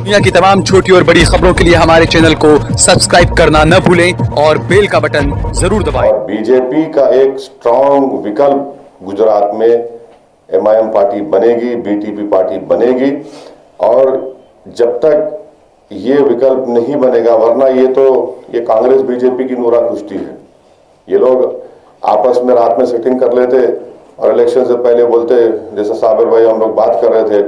दुनिया की तमाम छोटी और बड़ी खबरों के लिए हमारे चैनल को सब्सक्राइब करना न भूलें और बेल का बटन जरूर दबाएं। और बीजेपी का एक स्ट्रॉन्ग विकल्प गुजरात में एमआईएम पार्टी बनेगी, बीटीपी पार्टी बनेगी। और जब तक ये विकल्प नहीं बनेगा, वरना ये कांग्रेस बीजेपी की नूरा कुश्ती है। ये लोग आपस में रात में सेटिंग कर लेते और इलेक्शन से पहले बोलते, जैसे साबिर भाई हम लोग बात कर रहे थे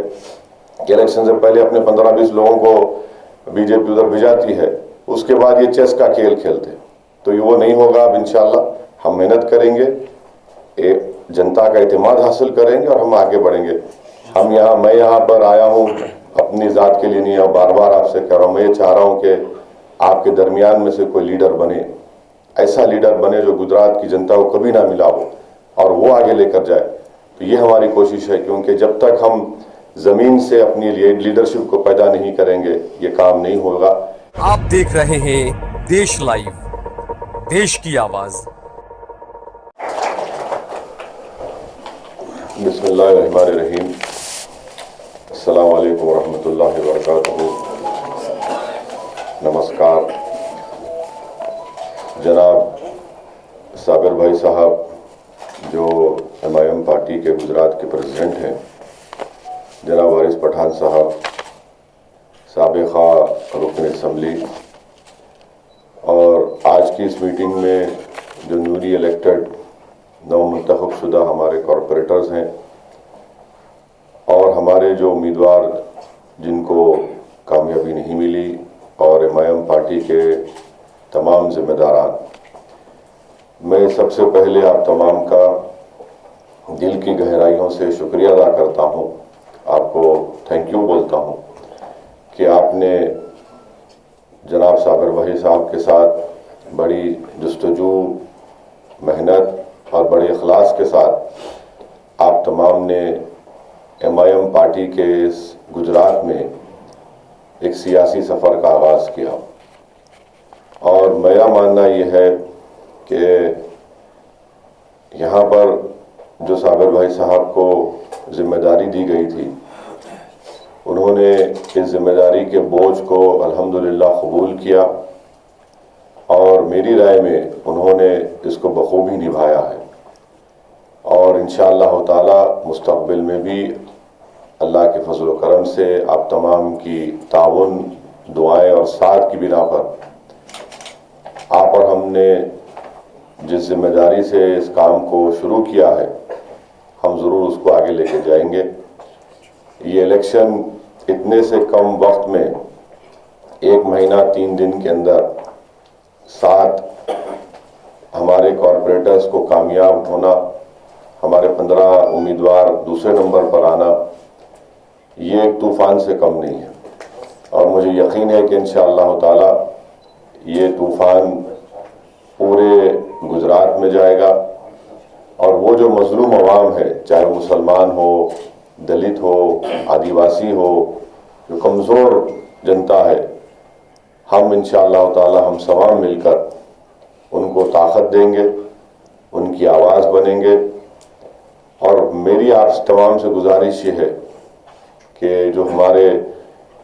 कि इलेक्शन से पहले अपने 15-20 लोगों को बीजेपी उधर भिजाती है, उसके बाद ये चेस का खेल खेलते। तो ये वो नहीं होगा। अब इंशाल्लाह हम मेहनत करेंगे, जनता का इत्मीनान हासिल करेंगे और हम आगे बढ़ेंगे। मैं यहाँ पर आया हूँ अपनी ज़ात के लिए नहीं, और बार बार आपसे कह रहा हूँ, मैं ये चाह रहा हूँ कि आपके दरमियान में से कोई लीडर बने, ऐसा लीडर बने जो गुजरात की जनता को कभी ना मिला हो और वो आगे लेकर जाए। तो ये हमारी कोशिश है, क्योंकि जब तक हम ज़मीन से अपनी लीडरशिप को पैदा नहीं करेंगे ये काम नहीं होगा। आप देख रहे हैं देश लाइव, देश की आवाज। बिस्मिल्लाहिर्रहमानिर्रहीम। अस्सलाम वालेकुम वरहमतुल्लाहि वबरकातुहू। नमस्कार। जनाब साबिर भाई साहब जो एमआईएम पार्टी के गुजरात के प्रेसिडेंट हैं, जनाब वारिस पठान साहब साबिक़ा रुकन असम्बली, और आज की इस मीटिंग में जो न्यूली इलेक्टेड नवमुंतखब शुदा हमारे कॉरपोरेटर्स हैं और हमारे जो उम्मीदवार जिनको कामयाबी नहीं मिली, और एमआईएम पार्टी के तमाम जिम्मेदारान, मैं सबसे पहले आप तमाम का दिल की गहराइयों से शुक्रिया अदा करता हूं, आपको थैंक यू बोलता हूं कि आपने जनाब साबिर भाई साहब के साथ बड़ी जुस्तजू, मेहनत और बड़े इखलास के साथ आप तमाम ने एमआईएम पार्टी के इस गुजरात में एक सियासी सफ़र का आगाज़ किया। और मेरा मानना यह है कि यहाँ पर जो साबिर भाई साहब को जिम्मेदारी दी गई थी, उन्होंने इस जिम्मेदारी के बोझ को अल्हम्दुलिल्लाह कबूल किया और मेरी राय में उन्होंने इसको बखूबी निभाया है। और इंशाअल्लाह ताला मुस्तक़बिल में भी अल्लाह के फजल व करम से आप तमाम की ताउन, दुआएं और साथ की बिना पर आप और हमने जिस जिम्मेदारी से इस काम को शुरू किया है, हम ज़रूर उसको आगे लेके जाएंगे। ये इलेक्शन इतने से कम वक्त में 1 महीना 3 दिन के अंदर 7 हमारे कॉरपोरेटर्स को कामयाब होना, हमारे 15 उम्मीदवार दूसरे नंबर पर आना, ये एक तूफ़ान से कम नहीं है। और मुझे यकीन है कि इंशाअल्लाह ताला ये तूफ़ान पूरे गुजरात में जाएगा और वो जो मजलूम अवाम है, चाहे मुसलमान हो, दलित हो, आदिवासी हो, जो कमज़ोर जनता है, हम इंशाअल्लाह ताला हम सवाम मिलकर उनको ताकत देंगे, उनकी आवाज़ बनेंगे। और मेरी आप तमाम से गुजारिश ये है कि जो हमारे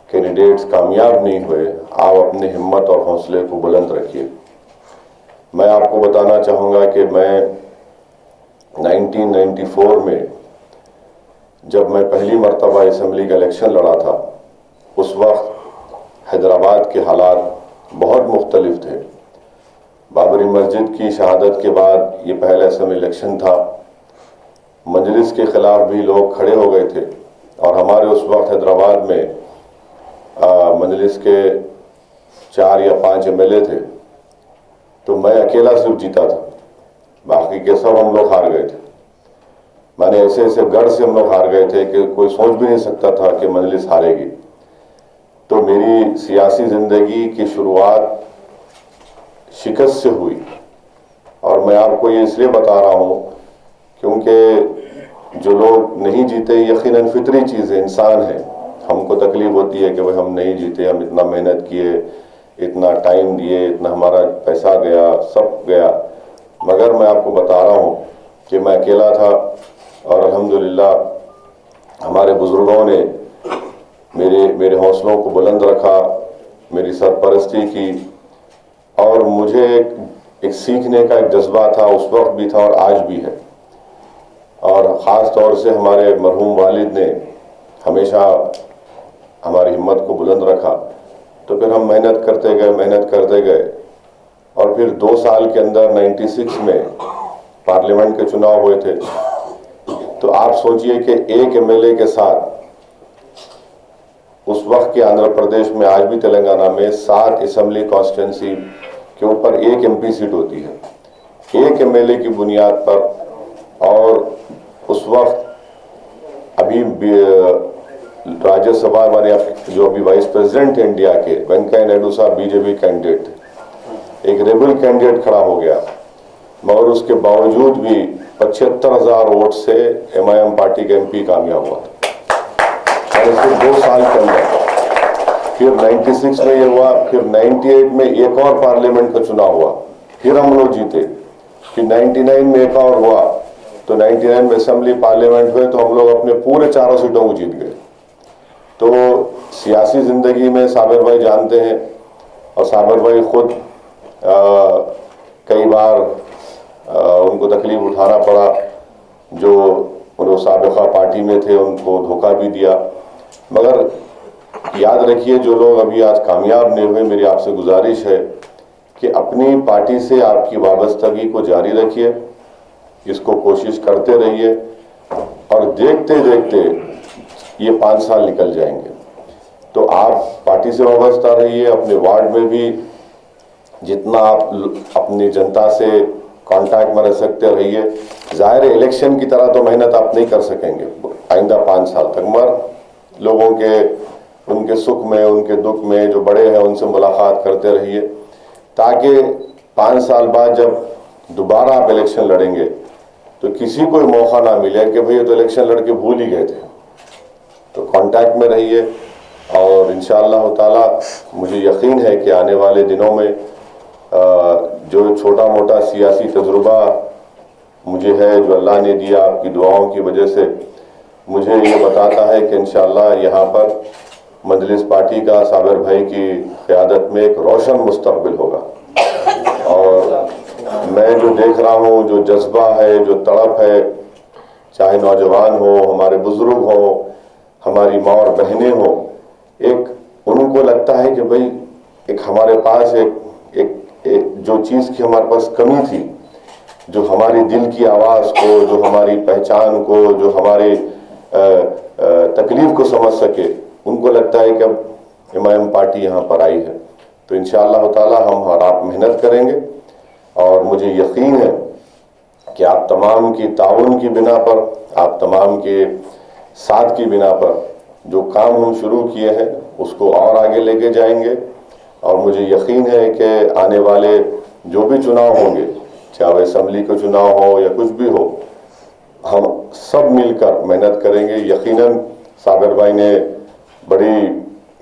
कैंडिडेट्स कामयाब नहीं हुए, आप अपने हिम्मत और हौसले को बुलंद रखिए। मैं आपको बताना चाहूँगा कि मैं 1994 में जब मैं पहली मरतबा असम्बली का इलेक्शन लड़ा था, उस वक्त हैदराबाद के हालात बहुत मुख्तलिफ थे। बाबरी मस्जिद की शहादत के बाद ये पहला असम्बली इलेक्शन था। मजलिस के ख़िलाफ़ भी लोग खड़े हो गए थे और हमारे उस वक्त हैदराबाद में मजलिस के 4 या 5 एमएलए थे, तो मैं अकेला सिर्फ जीता था, बाकी के सब हम लोग हार गए थे। माने ऐसे ऐसे गढ़ से हम लोग हार गए थे कि कोई सोच भी नहीं सकता था कि मजलिस हारेगी। तो मेरी सियासी ज़िंदगी की शुरुआत शिकस्त से हुई। और मैं आपको ये इसलिए बता रहा हूँ क्योंकि जो लोग नहीं जीते, यकीनन फितरी चीज़ है, इंसान है, हमको तकलीफ होती है कि भाई हम नहीं जीते, हम इतना मेहनत किए, इतना टाइम दिए, इतना हमारा पैसा गया, सब गया। मगर मैं आपको बता रहा हूँ कि मैं अकेला था और अल्हम्दुलिल्लाह हमारे बुज़ुर्गों ने मेरी मेरे हौसलों को बुलंद रखा, मेरी सरपरस्ती की, और मुझे एक सीखने का एक जज्बा था, उस वक्त भी था और आज भी है। और ख़ास तौर से हमारे मरहूम वालिद ने हमेशा हमारी हिम्मत को बुलंद रखा। तो फिर हम मेहनत करते गए और फिर 2 साल के अंदर 96 में पार्लियामेंट के चुनाव हुए थे। तो आप सोचिए कि एक एमएलए के साथ उस वक्त के आंध्र प्रदेश में, आज भी तेलंगाना में 7 असेंबली कॉन्स्टिट्यूंसी के ऊपर एक एमपी सीट होती है, एक एमएलए की बुनियाद पर। और उस वक्त अभी राज्यसभा वाले जो अभी वाइस प्रेसिडेंट है इंडिया के, वेंकैया नायडू साहब बीजेपी कैंडिडेट थे, एक रेबल कैंडिडेट खड़ा हो गया, मगर उसके बावजूद भी 75,000 वोट से एमआईएम पार्टी का एमपी कामयाब हुआ। और सिर्फ 2 साल के अंदर फिर 96 में ये हुआ, फिर 98 में एक और पार्लियामेंट का चुनाव हुआ, फिर हम लोग जीते, फिर 99 में एक और हुआ, तो 99 में असेंबली पार्लियामेंट हुए, तो हम लोग अपने पूरे 4 सीटों को जीत गए। तो सियासी जिंदगी में साबिर भाई जानते हैं, और साबिर भाई खुद कई बार उनको तकलीफ उठाना पड़ा, जो उन्होंने साबिका पार्टी में थे उनको धोखा भी दिया। मगर याद रखिए, जो लोग अभी आज कामयाब नहीं हुए, मेरी आपसे गुजारिश है कि अपनी पार्टी से आपकी वाबस्तगी को जारी रखिए, इसको कोशिश करते रहिए, और देखते देखते ये 5 साल निकल जाएंगे। तो आप पार्टी से वाबस्ता रहिए, अपने वार्ड में भी जितना आप अपनी जनता से कांटेक्ट में रह सकते रहिए। जाहिर है इलेक्शन की तरह तो मेहनत आप नहीं कर सकेंगे आइंदा 5 साल तक, मगर लोगों के उनके सुख में, उनके दुख में जो बड़े हैं उनसे मुलाकात करते रहिए, ताकि 5 साल बाद जब दोबारा आप इलेक्शन लड़ेंगे तो किसी को मौका ना मिले कि भाई ये तो इलेक्शन लड़के भूल ही गए थे। तो कांटेक्ट में रहिए, और इंशाअल्लाह ताला मुझे यकीन है कि आने वाले दिनों में जो छोटा मोटा सियासी तजुर्बा मुझे है, जो अल्लाह ने दिया आपकी दुआओं की वजह से, मुझे ये बताता है कि इंशाअल्लाह यहाँ पर मजलिस पार्टी का साबिर भाई की क़यादत में एक रोशन मुस्तकबिल होगा। और मैं जो देख रहा हूँ, जो जज्बा है, जो तड़प है, चाहे नौजवान हो, हमारे बुजुर्ग हो, हमारी माँ और बहनें हो, एक उनको लगता है कि भाई एक हमारे पास एक जो चीज़ की हमारे पास कमी थी, जो हमारी दिल की आवाज़ को, जो हमारी पहचान को, जो हमारी तकलीफ को समझ सके, उनको लगता है कि अब एमआईएम पार्टी यहाँ पर आई है। तो इंशाअल्लाह ताला हम और आप मेहनत करेंगे, और मुझे यकीन है कि आप तमाम की ताउन की बिना पर, आप तमाम के साथ की बिना पर जो काम हम शुरू किए हैं उसको और आगे लेके जाएंगे। और मुझे यकीन है कि आने वाले जो भी चुनाव होंगे, चाहे वह असेंबली के चुनाव हो या कुछ भी हो, हम सब मिलकर मेहनत करेंगे। यकीनन साबिर भाई ने बड़ी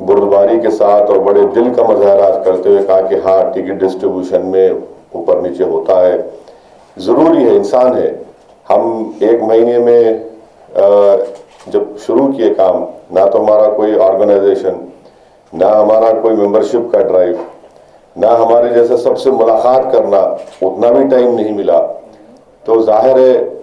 बुर्दबारी के साथ और बड़े दिल का मुजाहरा करते हुए कहा कि हाँ, टिकट डिस्ट्रीब्यूशन में ऊपर नीचे होता है, ज़रूरी है, इंसान है। हम 1 महीने में जब शुरू किए काम, ना तो हमारा कोई ऑर्गेनाइजेशन, ना हमारा कोई मेंबरशिप का ड्राइव, ना हमारे जैसे सबसे मुलाकात करना, उतना भी टाइम नहीं मिला। तो जाहिर है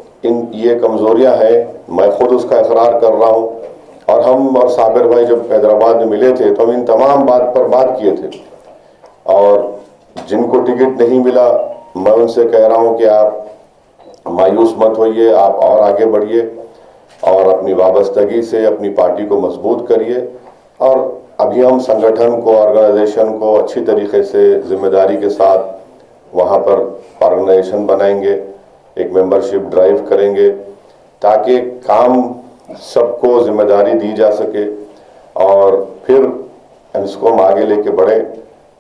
ये कमज़ोरियां हैं, मैं खुद उसका इकरार कर रहा हूँ। और हम और साबिर भाई जब हैदराबाद में मिले थे तो हम इन तमाम बात पर बात किए थे, और जिनको टिकट नहीं मिला मैं उनसे कह रहा हूँ कि आप मायूस मत होइए, आप और आगे बढ़िए और अपनी वाबस्तगी से अपनी पार्टी को मजबूत करिए। और अभी हम संगठन को, ऑर्गेनाइजेशन को अच्छी तरीके से जिम्मेदारी के साथ वहाँ पर ऑर्गेनाइजेशन बनाएंगे, एक मेंबरशिप ड्राइव करेंगे, ताकि काम सबको जिम्मेदारी दी जा सके, और फिर इसको हम आगे लेके बढ़ें।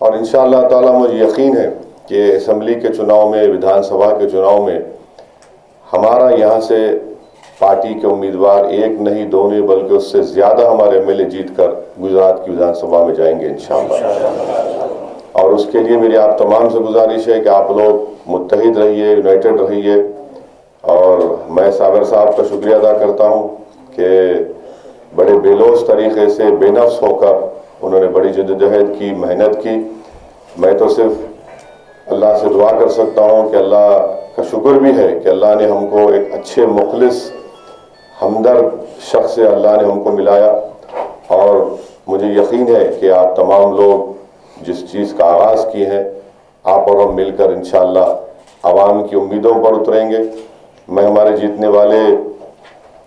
और इंशाअल्लाह ताला मुझे यकीन है कि असेंबली के चुनाव में, विधानसभा के चुनाव में हमारा यहाँ से पार्टी के उम्मीदवार 1 नहीं 2 नहीं बल्कि उससे ज़्यादा हमारे एमएलए जीतकर गुजरात की विधानसभा में जाएंगे इंशाअल्लाह। और उसके लिए मेरी आप तमाम से गुजारिश है कि आप लोग मुत्तहिद रहिए, यूनाइटेड रहिए। और मैं साबिर साहब का शुक्रिया अदा करता हूँ कि बड़े बेलोस तरीके से बेनफ्स होकर उन्होंने बड़ी जद्दोजहद की, मेहनत की। मैं तो सिर्फ अल्लाह से दुआ कर सकता हूँ कि अल्लाह का शुक्र भी है कि अल्लाह ने हमको एक अच्छे मुखलिस हमदर्द शख्स से अल्लाह ने हमको मिलाया। और मुझे यकीन है कि आप तमाम लोग जिस चीज़ का आगाज़ किए हैं, आप और हम मिलकर इंशाअल्लाह आवाम की उम्मीदों पर उतरेंगे। मैं हमारे जीतने वाले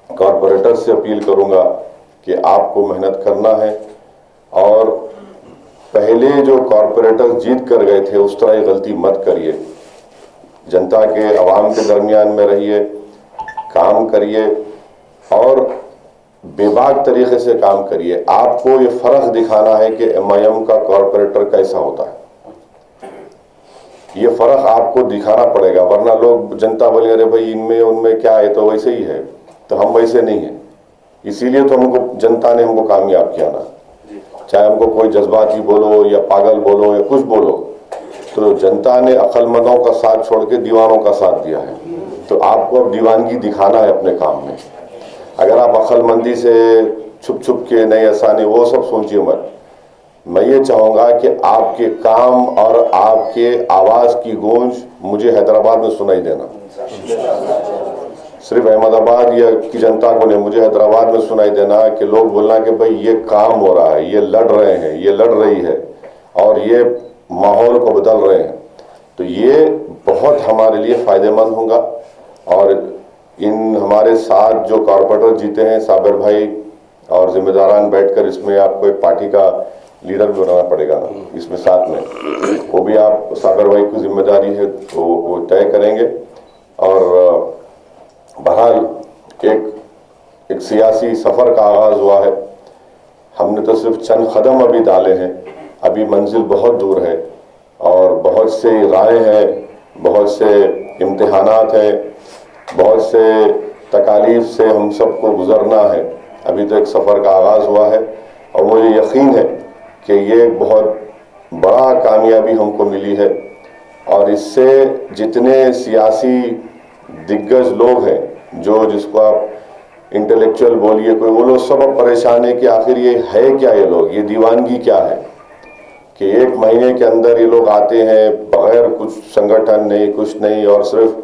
कॉरपोरेटर्स से अपील करूंगा कि आपको मेहनत करना है और पहले जो कॉरपोरेटर्स जीत कर गए थे उस तरह की गलती मत करिए। जनता के, आवाम के दरमियान में रहिए, काम करिए और बेबाक तरीके से काम करिए। आपको ये फ़र्क दिखाना है कि MIM का कॉरपोरेटर कैसा होता है, ये फ़र्क आपको दिखाना पड़ेगा, वरना लोग, जनता बोलेंगे अरे भाई इनमें उनमें क्या है, तो वैसे ही है। तो हम वैसे नहीं हैं, इसीलिए तो हमको जनता ने हमको कामयाब किया ना। चाहे हमको कोई जज्बाती बोलो या पागल बोलो या कुछ बोलो, तो जनता ने अक्लमंदों का साथ छोड़ के दीवानों का साथ दिया है। तो आपको अब दीवानगी दिखाना है अपने काम में। अगर आप अक्लमंदी से छुप छुप के नहीं, ऐसा नहीं, वो सब सोचिए मत। मैं ये चाहूँगा कि आपके काम और आपके आवाज़ की गूंज मुझे हैदराबाद में सुनाई देना। सिर्फ अहमदाबाद या की जनता को नहीं, मुझे हैदराबाद में सुनाई देना कि लोग बोलना कि भाई ये काम हो रहा है, ये लड़ रहे हैं, ये लड़ रही है और ये माहौल को बदल रहे हैं। तो ये बहुत हमारे लिए फ़ायदेमंद होगा। और इन हमारे साथ जो कॉरपोरेटर जीते हैं, साबिर भाई और जिम्मेदारान बैठकर इसमें आपको एक पार्टी का लीडर भी बनाना पड़ेगा ना, इसमें साथ में वो भी आप, साबिर भाई की जिम्मेदारी है तो वो तय करेंगे। और बहरहाल एक सियासी सफ़र का आगाज़ हुआ है। हमने तो सिर्फ चंद कदम अभी डाले हैं, अभी मंजिल बहुत दूर है और बहुत से राहें हैं, बहुत से इम्तिहानात हैं, बहुत से तकालीफ से हम सबको गुजरना है। अभी तो एक सफ़र का आगाज़ हुआ है और मुझे यकीन है कि ये बहुत बड़ा कामयाबी हमको मिली है। और इससे जितने सियासी दिग्गज लोग हैं, जो जिसको आप इंटेलेक्चुअल बोलिए कोई, वो लोग सब अब परेशान है कि आखिर ये है क्या, ये लोग, ये दीवानगी क्या है कि एक महीने के अंदर ये लोग आते हैं बगैर कुछ संगठन नहीं, कुछ नहीं, और सिर्फ,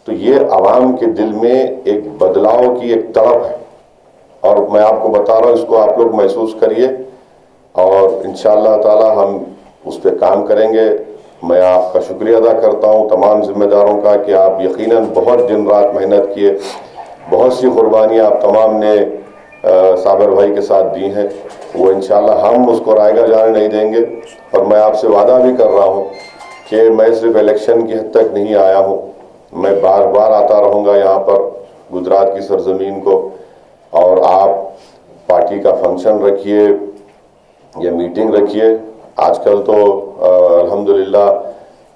तो ये आवाम के दिल में एक बदलाव की एक तड़प है। और मैं आपको बता रहा हूँ, इसको आप लोग महसूस करिए और इंशाअल्लाह ताला हम उस पर काम करेंगे। मैं आपका शुक्रिया अदा करता हूँ तमाम जिम्मेदारों का कि आप यकीनन बहुत दिन रात मेहनत किए, बहुत सी कुर्बानियाँ आप तमाम ने साबिर भाई के साथ दी हैं। वो इंशाअल्लाह हम उसको रायगा जाने नहीं देंगे। और मैं आपसे वादा भी कर रहा हूँ कि मैं सिर्फ इलेक्शन की हद तक नहीं आया हूँ, मैं बार बार आता रहूँगा यहाँ पर गुजरात की सरजमीन को। और आप पार्टी का फंक्शन रखिए या मीटिंग रखिए, आजकल तो अल्हम्दुलिल्लाह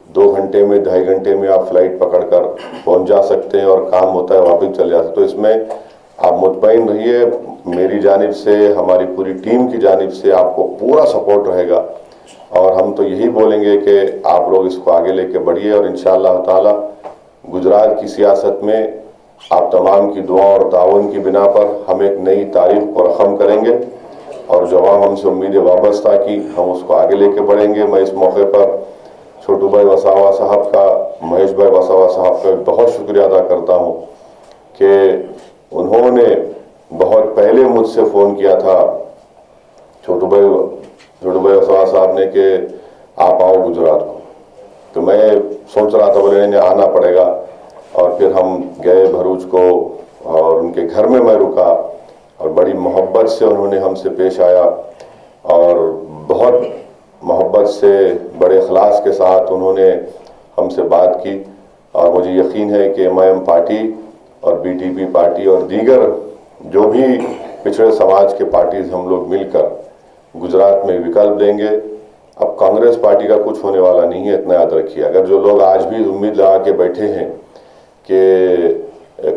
2 घंटे में, 2.5 घंटे में आप फ्लाइट पकड़कर पहुंच जा सकते हैं और काम होता है वापस चले जाते हैं। तो इसमें आप मुतमईन रहिए, मेरी जानिब से, हमारी पूरी टीम की जानिब से आपको पूरा सपोर्ट रहेगा। और हम तो यही बोलेंगे कि आप लोग इसको आगे लेके बढ़िए और इंशाअल्लाह ताला गुजरात की सियासत में आप तमाम की दुआ और ताउन की बिना पर हम एक नई तारीख को रकम करेंगे और जो हमसे उम्मीदें वाबस्ता की, हम उसको आगे लेके बढ़ेंगे। मैं इस मौके पर छोटू भाई वसावा साहब का, महेश भाई वसावा साहब का बहुत शुक्रिया अदा करता हूँ कि उन्होंने बहुत पहले मुझसे फ़ोन किया था, छोटू भाई वसावा साहब ने, कि आप आओ गुजरात को। तो मैं सोच रहा था, बोले नहीं आना पड़ेगा। और फिर हम गए भरूच को और उनके घर में मैं रुका और बड़ी मोहब्बत से उन्होंने हमसे पेश आया और बहुत मोहब्बत से, बड़े इखलास के साथ उन्होंने हमसे बात की। और मुझे यकीन है कि MIM पार्टी और BTP पार्टी और दीगर जो भी पिछड़े समाज के पार्टीज हम लोग मिलकर गुजरात में विकल्प देंगे। अब कांग्रेस पार्टी का कुछ होने वाला नहीं है, इतना याद रखिए। अगर जो लोग आज भी उम्मीद लगा के बैठे हैं कि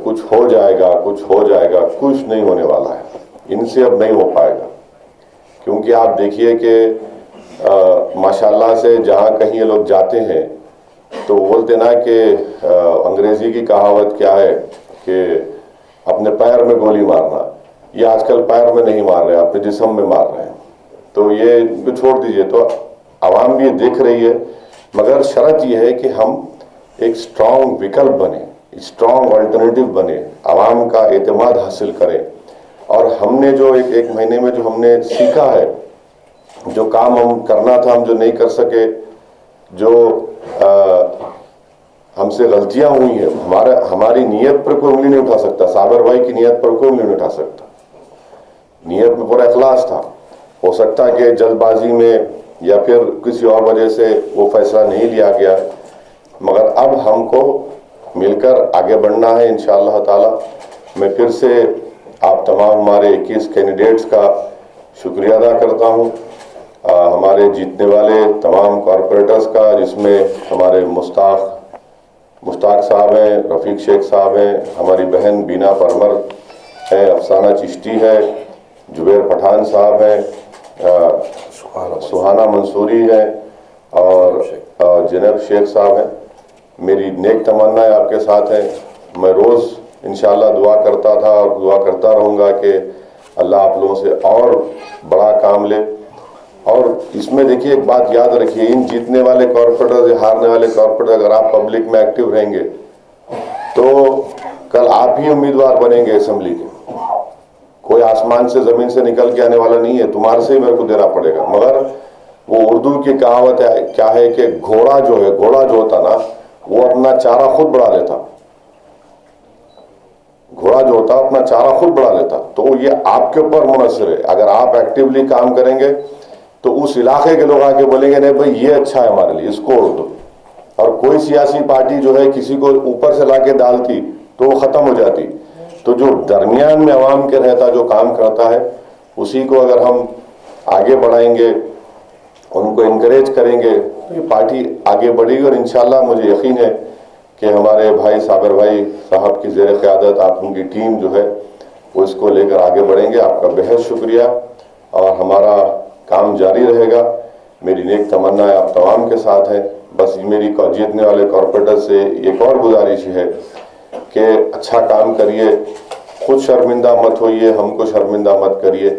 कुछ हो जाएगा, कुछ हो जाएगा, कुछ नहीं होने वाला है, इनसे अब नहीं हो पाएगा। क्योंकि आप देखिए कि माशाल्लाह से जहाँ कहीं ये लोग जाते हैं तो बोलते ना कि अंग्रेजी की कहावत क्या है कि अपने पैर में गोली मारना। ये आजकल पैर में नहीं मार रहे, अपने जिस्म में मार रहे हैं। तो ये इनको छोड़ दीजिए। तो आवाम भी देख रही है, मगर शर्त यह है कि हम एक स्ट्रॉन्ग विकल्प बने, स्ट्रॉन्ग अल्टरनेटिव बने, आवाम का एतमाद हासिल करें। और हमने जो एक महीने में जो हमने सीखा है, जो काम हम करना था हम जो नहीं कर सके, जो हमसे गलतियां हुई हैं, हमारी नीयत पर कोई उंगली नहीं उठा सकता। साबिर भाई की नीयत पर कोई उंगली नहीं उठा सकता। नीयत में पूरा इखलास था। हो सकता है कि जल्दबाजी में या फिर किसी और वजह से वो फैसला नहीं लिया गया, मगर अब हमको मिलकर आगे बढ़ना है इंशाअल्लाह ताला। मैं फिर से आप तमाम हमारे 21 कैंडिडेट्स का शुक्रिया अदा करता हूँ, हमारे जीतने वाले तमाम कॉरपोरेटर्स का, जिसमें हमारे मुश्ताक साहब हैं, रफ़ीक शेख साहब हैं, हमारी बहन बीना परमर है, अफसाना चिश्ती है, जुबैर पठान साहब हैं, सुहाना मंसूरी है और जैनब शेख साहब हैं। मेरी नेक तमन्नाएं आपके साथ हैं। मैं रोज़ इंशाअल्लाह दुआ करता था और दुआ करता रहूँगा कि अल्लाह आप लोगों से और बड़ा काम ले। और इसमें देखिए एक बात याद रखिए, इन जीतने वाले कॉरपोरेटर या हारने वाले कॉरपोरेटर, अगर आप पब्लिक में एक्टिव रहेंगे तो कल आप ही उम्मीदवार बनेंगे असेंबली के। कोई आसमान से जमीन से निकल के आने वाला नहीं है, तुम्हारे से ही मेरे को देना पड़ेगा। मगर वो उर्दू की कहावत है, क्या है कि घोड़ा जो होता ना, वो अपना चारा खुद बढ़ा लेता। घोड़ा जो होता अपना चारा खुद बढ़ा लेता। तो ये आपके ऊपर मुनसर है। अगर आप एक्टिवली काम करेंगे तो उस इलाके के लोग आके बोलेंगे नहीं भाई ये अच्छा है हमारे लिए, इसको ओढ़ दो। और कोई सियासी पार्टी जो है किसी को ऊपर से लाके डालती तो वो खत्म हो जाती। तो जो दरमियान में आवाम के रहता, जो काम करता है, उसी को अगर हम आगे बढ़ाएंगे, उनको इनकरेज करेंगे, तो ये पार्टी आगे बढ़ेगी। और इंशाल्लाह मुझे यकीन है कि हमारे भाई साबिर भाई साहब की ज़ेर क़यादत आप उनकी टीम जो है वो इसको लेकर आगे बढ़ेंगे। आपका बेहद शुक्रिया और हमारा काम जारी रहेगा। मेरी नेक तमन्नाएं आप तमाम के साथ है। बस मेरी जीतने वाले कॉरपोरेटर से एक और गुजारिश है कि अच्छा काम करिए, खुद शर्मिंदा मत होइए, हमको शर्मिंदा मत करिए।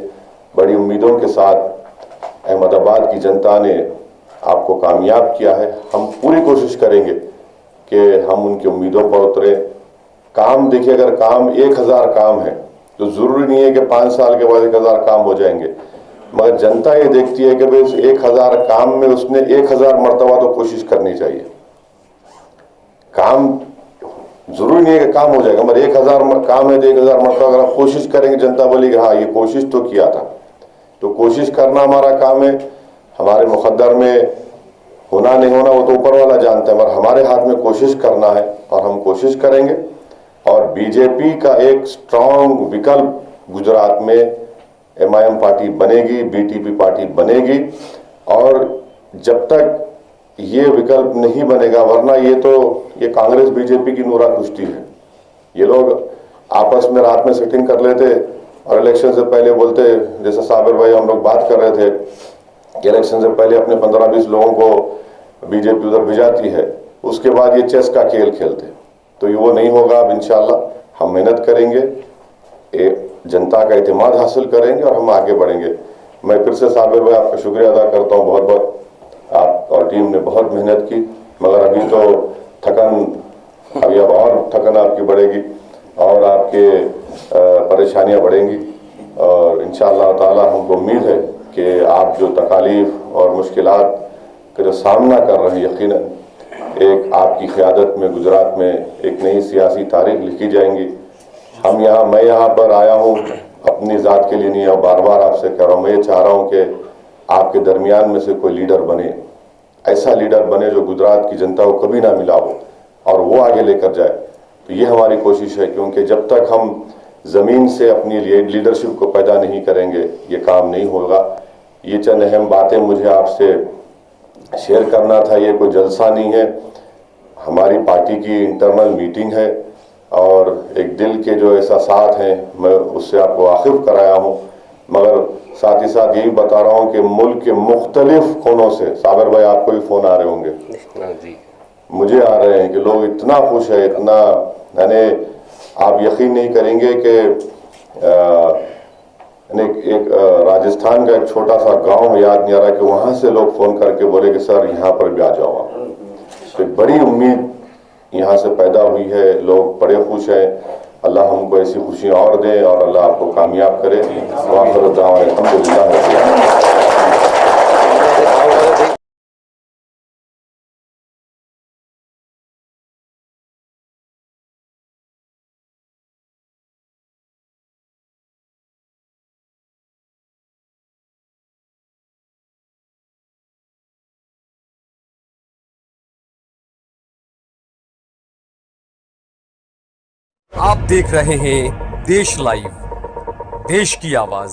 बड़ी उम्मीदों के साथ अहमदाबाद की जनता ने आपको कामयाब किया है। हम पूरी कोशिश करेंगे कि हम उनकी उम्मीदों पर उतरे। काम देखिए, अगर काम 1000 काम है तो ज़रूरी नहीं है कि 5 साल के बाद 1000 काम हो जाएंगे, मगर जनता ये देखती है कि भाई उस 1000 काम में उसने 1000 मरतबा तो कोशिश करनी चाहिए। काम जरूरी नहीं है कि काम हो जाएगा, मगर 1000 काम है तो 1000 मरतबा अगर आप कोशिश करेंगे, जनता बोलेगी हाँ ये कोशिश तो किया था। तो कोशिश करना हमारा काम है। हमारे मुकद्दर में होना नहीं होना वो तो ऊपर वाला जानता है, मगर हमारे हाथ में कोशिश करना है और हम कोशिश करेंगे। और बीजेपी का एक स्ट्रॉन्ग विकल्प गुजरात में MIM पार्टी बनेगी, BTP पार्टी बनेगी। और जब तक ये विकल्प नहीं बनेगा, वरना ये कांग्रेस BJP की नूरा कुश्ती है। ये लोग आपस में रात में सेटिंग कर लेते और इलेक्शन से पहले बोलते, जैसे साबिर भाई हम लोग बात कर रहे थे कि इलेक्शन से पहले अपने 15-20 लोगों को BJP उधर भिजाती है, उसके बाद ये चेस का खेल खेलते। तो ये वो नहीं होगा। अब इंशाल्लाह हम मेहनत करेंगे, जनता का एतमाद हासिल करेंगे और हम आगे बढ़ेंगे। मैं फिर से साबिर भाई आपका शुक्रिया अदा करता हूँ बहुत बहुत। आप और टीम ने बहुत मेहनत की, मगर अभी तो अभी अब और थकन आपकी बढ़ेगी और आपके परेशानियां बढ़ेंगी। और इंशाअल्लाह ताला हमको उम्मीद है कि आप जो तकालीफ और मुश्किलात का जो सामना कर रहे हैं, यकीनन एक आपकी क़यादत में गुजरात में एक नई सियासी तारीख लिखी जाएंगी। मैं यहाँ पर आया हूँ अपनी ज़ात के लिए नहीं, और बार बार आपसे कह रहा हूँ, मैं ये चाह रहा हूँ कि आपके दरमियान में से कोई लीडर बने, ऐसा लीडर बने जो गुजरात की जनता को कभी ना मिला हो और वो आगे लेकर जाए। तो ये हमारी कोशिश है, क्योंकि जब तक हम ज़मीन से अपनी लीडरशिप को पैदा नहीं करेंगे ये काम नहीं होगा। ये चंद अहम बातें मुझे आपसे शेयर करना था। ये कोई जलसा नहीं है, हमारी पार्टी की इंटरनल मीटिंग है और एक दिल के जो एहसासात हैं मैं उससे आपको वाकिफ कराया हूँ। मगर साथ ही साथ यही बता रहा हूँ कि मुल्क के मुख्तलिफ कोनों से, साबिर भाई आपको भी फ़ोन आ रहे होंगे जी, मुझे आ रहे हैं कि लोग इतना खुश है, इतना, यानी आप यकीन नहीं करेंगे कि एक राजस्थान का एक छोटा सा गांव याद नहीं आ रहा कि वहां से लोग फोन करके बोले कि सर यहाँ पर भी आ जाओ आप। तो एक बड़ी उम्मीद यहाँ से पैदा हुई है, लोग बड़े खुश हैं। अल्लाह हमको ऐसी खुशियाँ और दे और अल्लाह आपको कामयाब करे। अल्हम्दुलिल्लाह। आप देख रहे हैं देश लाइव, देश की आवाज।